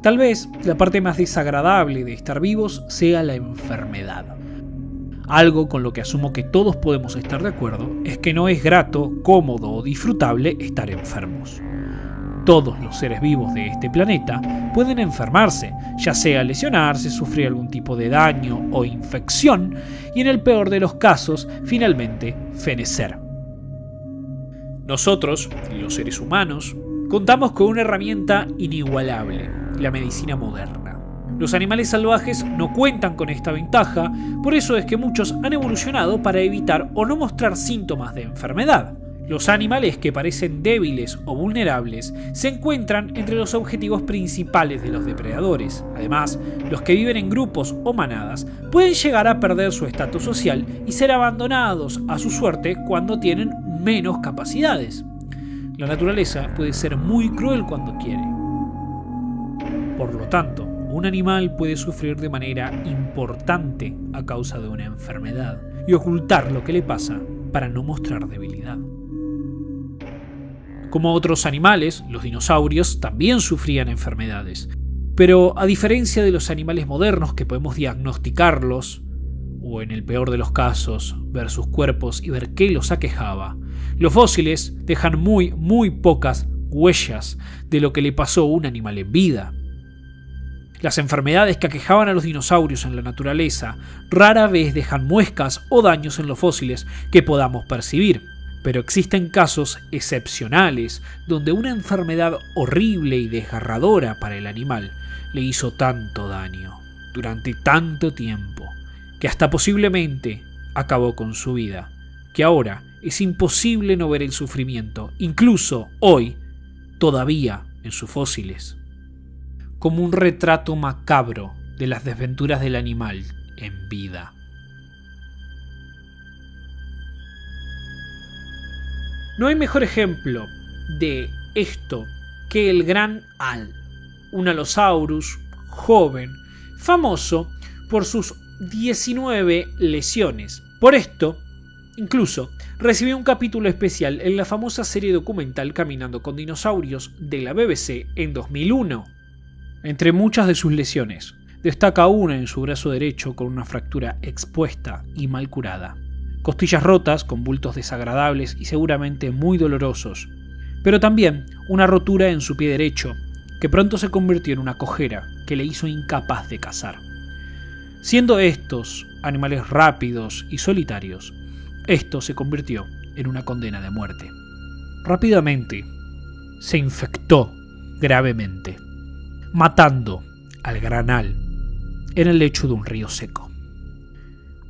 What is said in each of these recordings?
Tal vez la parte más desagradable de estar vivos sea la enfermedad. Algo con lo que asumo que todos podemos estar de acuerdo es que no es grato, cómodo o disfrutable estar enfermos. Todos los seres vivos de este planeta pueden enfermarse, ya sea lesionarse, sufrir algún tipo de daño o infección y en el peor de los casos, finalmente, fenecer. Nosotros, los seres humanos, contamos con una herramienta inigualable, la medicina moderna. Los animales salvajes no cuentan con esta ventaja, por eso es que muchos han evolucionado para evitar o no mostrar síntomas de enfermedad. Los animales que parecen débiles o vulnerables se encuentran entre los objetivos principales de los depredadores. Además, los que viven en grupos o manadas pueden llegar a perder su estatus social y ser abandonados a su suerte cuando tienen menos capacidades. La naturaleza puede ser muy cruel cuando quiere. Por lo tanto, un animal puede sufrir de manera importante a causa de una enfermedad y ocultar lo que le pasa para no mostrar debilidad. Como otros animales, los dinosaurios también sufrían enfermedades, pero a diferencia de los animales modernos que podemos diagnosticarlos, o en el peor de los casos, ver sus cuerpos y ver qué los aquejaba, los fósiles dejan muy pocas huellas de lo que le pasó a un animal en vida. Las enfermedades que aquejaban a los dinosaurios en la naturaleza rara vez dejan muescas o daños en los fósiles que podamos percibir, pero existen casos excepcionales donde una enfermedad horrible y desgarradora para el animal le hizo tanto daño durante tanto tiempo que hasta posiblemente acabó con su vida, que ahora es imposible no ver el sufrimiento, incluso hoy, todavía en sus fósiles, como un retrato macabro de las desventuras del animal en vida. No hay mejor ejemplo de esto que el gran Al, un Allosaurus joven, famoso por sus 19 lesiones. Por esto, incluso, recibió un capítulo especial en la famosa serie documental Caminando con Dinosaurios de la BBC en 2001. Entre muchas de sus lesiones, destaca una en su brazo derecho con una fractura expuesta y mal curada. Costillas rotas con bultos desagradables y seguramente muy dolorosos, pero también una rotura en su pie derecho, que pronto se convirtió en una cojera que le hizo incapaz de cazar. Siendo estos animales rápidos y solitarios, esto se convirtió en una condena de muerte. Rápidamente se infectó gravemente, matando al gran Al en el lecho de un río seco.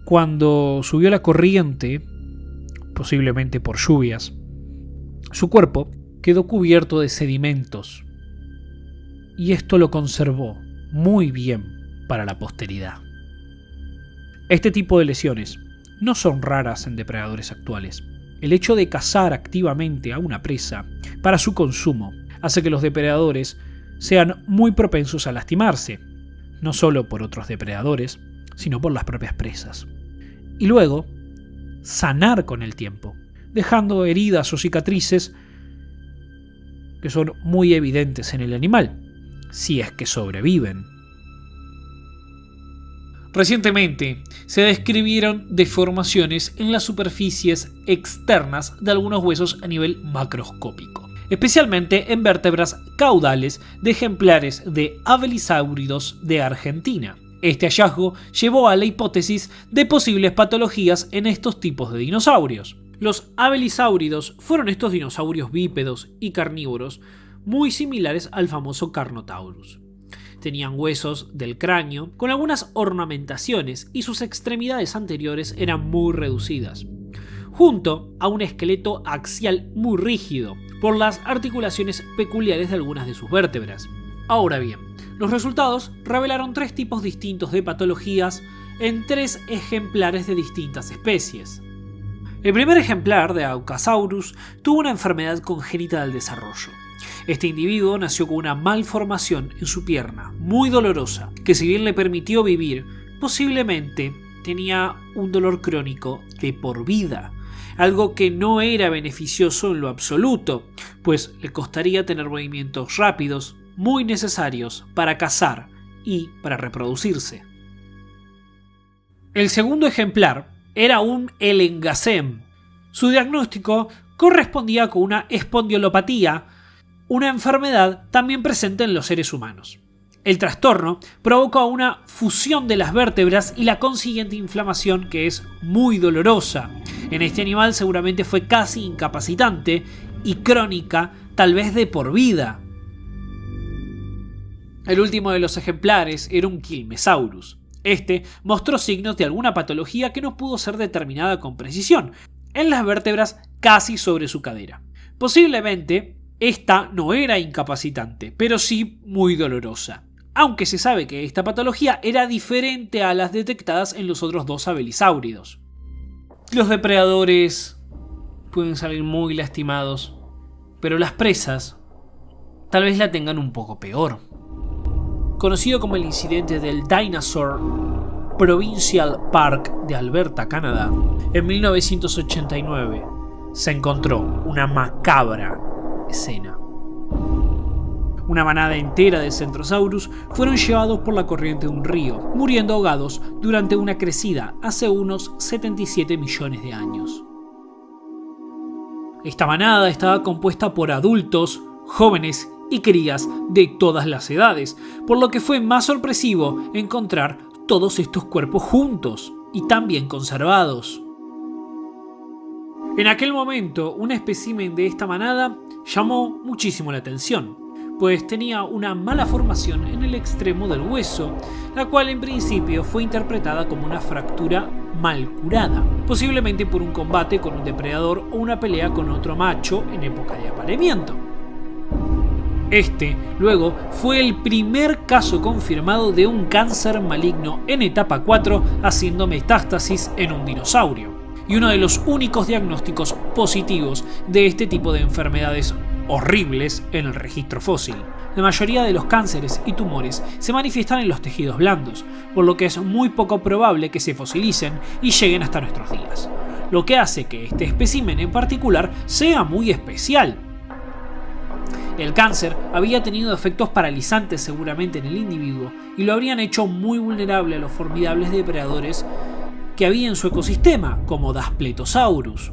Cuando subió la corriente, posiblemente por lluvias, su cuerpo quedó cubierto de sedimentos y esto lo conservó muy bien para la posteridad. Este tipo de lesiones no son raras en depredadores actuales. El hecho de cazar activamente a una presa para su consumo hace que los depredadores sean muy propensos a lastimarse, no solo por otros depredadores, sino por las propias presas. Y luego, sanar con el tiempo, dejando heridas o cicatrices que son muy evidentes en el animal, si es que sobreviven. Recientemente se describieron deformaciones en las superficies externas de algunos huesos a nivel macroscópico, especialmente en vértebras caudales de ejemplares de abelisáuridos de Argentina. Este hallazgo llevó a la hipótesis de posibles patologías en estos tipos de dinosaurios. Los abelisáuridos fueron estos dinosaurios bípedos y carnívoros muy similares al famoso Carnotaurus. Tenían huesos del cráneo con algunas ornamentaciones y sus extremidades anteriores eran muy reducidas, junto a un esqueleto axial muy rígido por las articulaciones peculiares de algunas de sus vértebras. Ahora bien, los resultados revelaron 3 tipos distintos de patologías en 3 ejemplares de distintas especies. El primer ejemplar de Aucasaurus tuvo una enfermedad congénita del desarrollo. Este individuo nació con una malformación en su pierna, muy dolorosa, que si bien le permitió vivir, posiblemente tenía un dolor crónico de por vida, algo que no era beneficioso en lo absoluto, pues le costaría tener movimientos rápidos muy necesarios para cazar y para reproducirse. El segundo ejemplar era un elengasem. Su diagnóstico correspondía con una espondiolopatía, una enfermedad también presente en los seres humanos. El trastorno provoca una fusión de las vértebras y la consiguiente inflamación, que es muy dolorosa. En este animal seguramente fue casi incapacitante y crónica, tal vez de por vida. El último de los ejemplares era un Quilmesaurus. Este mostró signos de alguna patología que no pudo ser determinada con precisión, en las vértebras casi sobre su cadera. Posiblemente esta no era incapacitante, pero sí muy dolorosa, aunque se sabe que esta patología era diferente a las detectadas en los otros dos abelisáuridos. Los depredadores pueden salir muy lastimados, pero las presas tal vez la tengan un poco peor. Conocido como el incidente del Dinosaur Provincial Park de Alberta, Canadá, en 1989 se encontró una macabra escena. Una manada entera de Centrosaurus fueron llevados por la corriente de un río, muriendo ahogados durante una crecida hace unos 77 millones de años. Esta manada estaba compuesta por adultos, jóvenes y crías de todas las edades, por lo que fue más sorpresivo encontrar todos estos cuerpos juntos y tan bien conservados. En aquel momento, un espécimen de esta manada llamó muchísimo la atención, pues tenía una mala formación en el extremo del hueso, la cual en principio fue interpretada como una fractura mal curada, posiblemente por un combate con un depredador o una pelea con otro macho en época de apareamiento. Este, luego, fue el primer caso confirmado de un cáncer maligno en etapa 4 haciendo metástasis en un dinosaurio, y uno de los únicos diagnósticos positivos de este tipo de enfermedades horribles en el registro fósil. La mayoría de los cánceres y tumores se manifiestan en los tejidos blandos, por lo que es muy poco probable que se fosilicen y lleguen hasta nuestros días, lo que hace que este espécimen en particular sea muy especial. El cáncer había tenido efectos paralizantes seguramente en el individuo y lo habrían hecho muy vulnerable a los formidables depredadores que había en su ecosistema, como Daspletosaurus.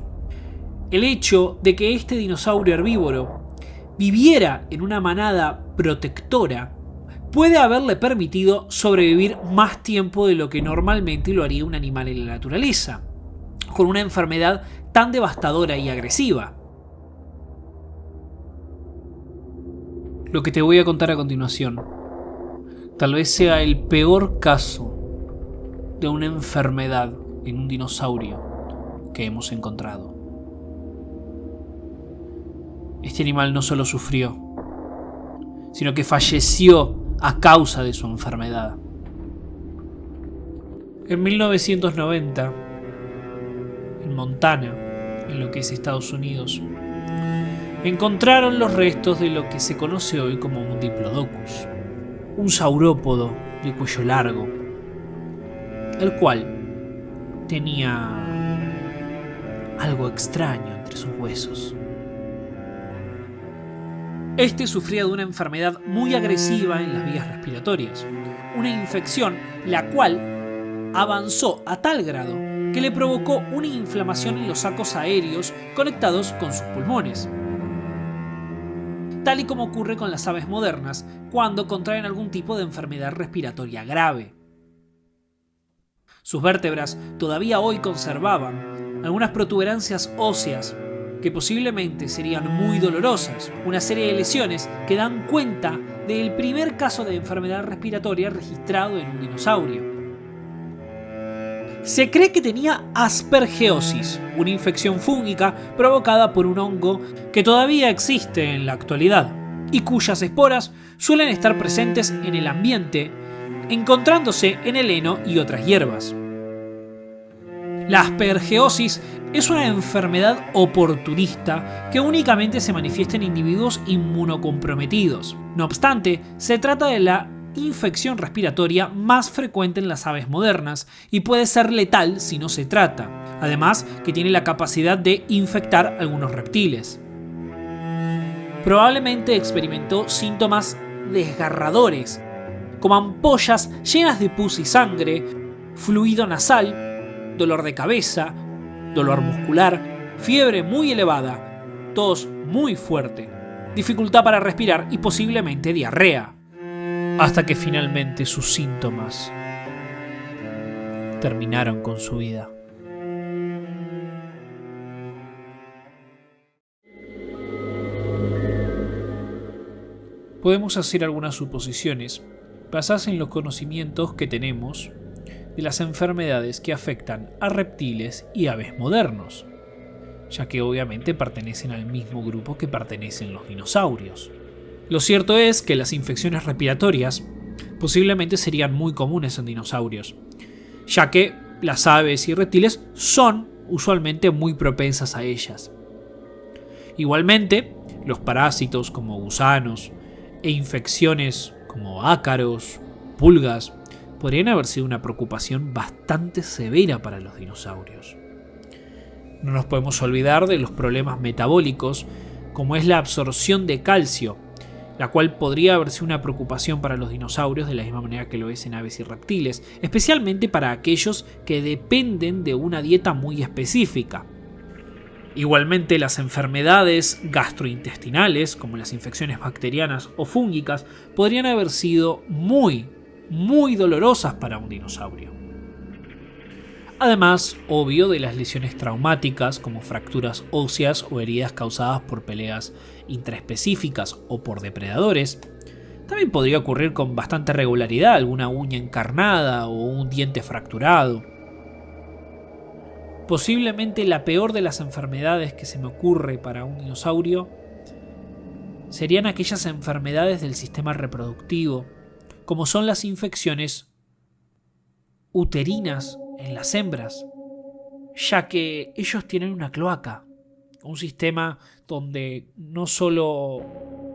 El hecho de que este dinosaurio herbívoro viviera en una manada protectora puede haberle permitido sobrevivir más tiempo de lo que normalmente lo haría un animal en la naturaleza, con una enfermedad tan devastadora y agresiva. Lo que te voy a contar a continuación tal vez sea el peor caso de una enfermedad en un dinosaurio que hemos encontrado. Este animal no solo sufrió, sino que falleció a causa de su enfermedad. En 1990, en Montana, en lo que es Estados Unidos, encontraron los restos de lo que se conoce hoy como un Diplodocus, un saurópodo de cuello largo, el cual tenía algo extraño entre sus huesos. Este sufría de una enfermedad muy agresiva en las vías respiratorias, una infección la cual avanzó a tal grado que le provocó una inflamación en los sacos aéreos conectados con sus pulmones, tal y como ocurre con las aves modernas cuando contraen algún tipo de enfermedad respiratoria grave. Sus vértebras todavía hoy conservaban algunas protuberancias óseas que posiblemente serían muy dolorosas, una serie de lesiones que dan cuenta del primer caso de enfermedad respiratoria registrado en un dinosaurio. Se cree que tenía aspergiosis, una infección fúngica provocada por un hongo que todavía existe en la actualidad y cuyas esporas suelen estar presentes en el ambiente, encontrándose en el heno y otras hierbas. La aspergiosis es una enfermedad oportunista que únicamente se manifiesta en individuos inmunocomprometidos. No obstante, se trata de la infección respiratoria más frecuente en las aves modernas y puede ser letal si no se trata, además que tiene la capacidad de infectar algunos reptiles. Probablemente experimentó síntomas desgarradores, como ampollas llenas de pus y sangre, fluido nasal, dolor de cabeza, dolor muscular, fiebre muy elevada, tos muy fuerte, dificultad para respirar y posiblemente diarrea, hasta que finalmente sus síntomas terminaron con su vida. Podemos hacer algunas suposiciones basadas en los conocimientos que tenemos de las enfermedades que afectan a reptiles y aves modernos, ya que obviamente pertenecen al mismo grupo que pertenecen los dinosaurios. Lo cierto es que las infecciones respiratorias posiblemente serían muy comunes en dinosaurios, ya que las aves y reptiles son usualmente muy propensas a ellas. Igualmente, los parásitos como gusanos e infecciones como ácaros, pulgas, podrían haber sido una preocupación bastante severa para los dinosaurios. No nos podemos olvidar de los problemas metabólicos, como es la absorción de calcio, la cual podría haber sido una preocupación para los dinosaurios de la misma manera que lo es en aves y reptiles, especialmente para aquellos que dependen de una dieta muy específica. Igualmente, las enfermedades gastrointestinales, como las infecciones bacterianas o fúngicas, podrían haber sido muy dolorosas para un dinosaurio. Además, obvio, de las lesiones traumáticas como fracturas óseas o heridas causadas por peleas intraespecíficas o por depredadores. También podría ocurrir con bastante regularidad alguna uña encarnada o un diente fracturado. Posiblemente la peor de las enfermedades que se me ocurre para un dinosaurio serían aquellas enfermedades del sistema reproductivo, como son las infecciones uterinas en las hembras, ya que ellos tienen una cloaca, un sistema donde no solo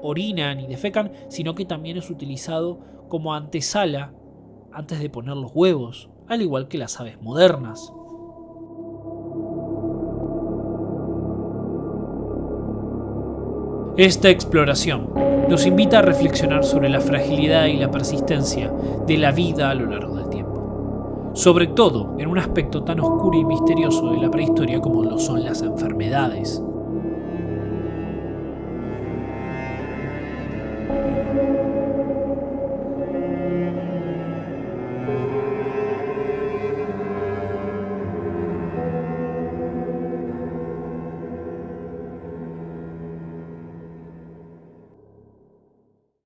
orinan y defecan, sino que también es utilizado como antesala antes de poner los huevos, al igual que las aves modernas. Esta exploración nos invita a reflexionar sobre la fragilidad y la persistencia de la vida a lo largo del tiempo, sobre todo en un aspecto tan oscuro y misterioso de la prehistoria como lo son las enfermedades.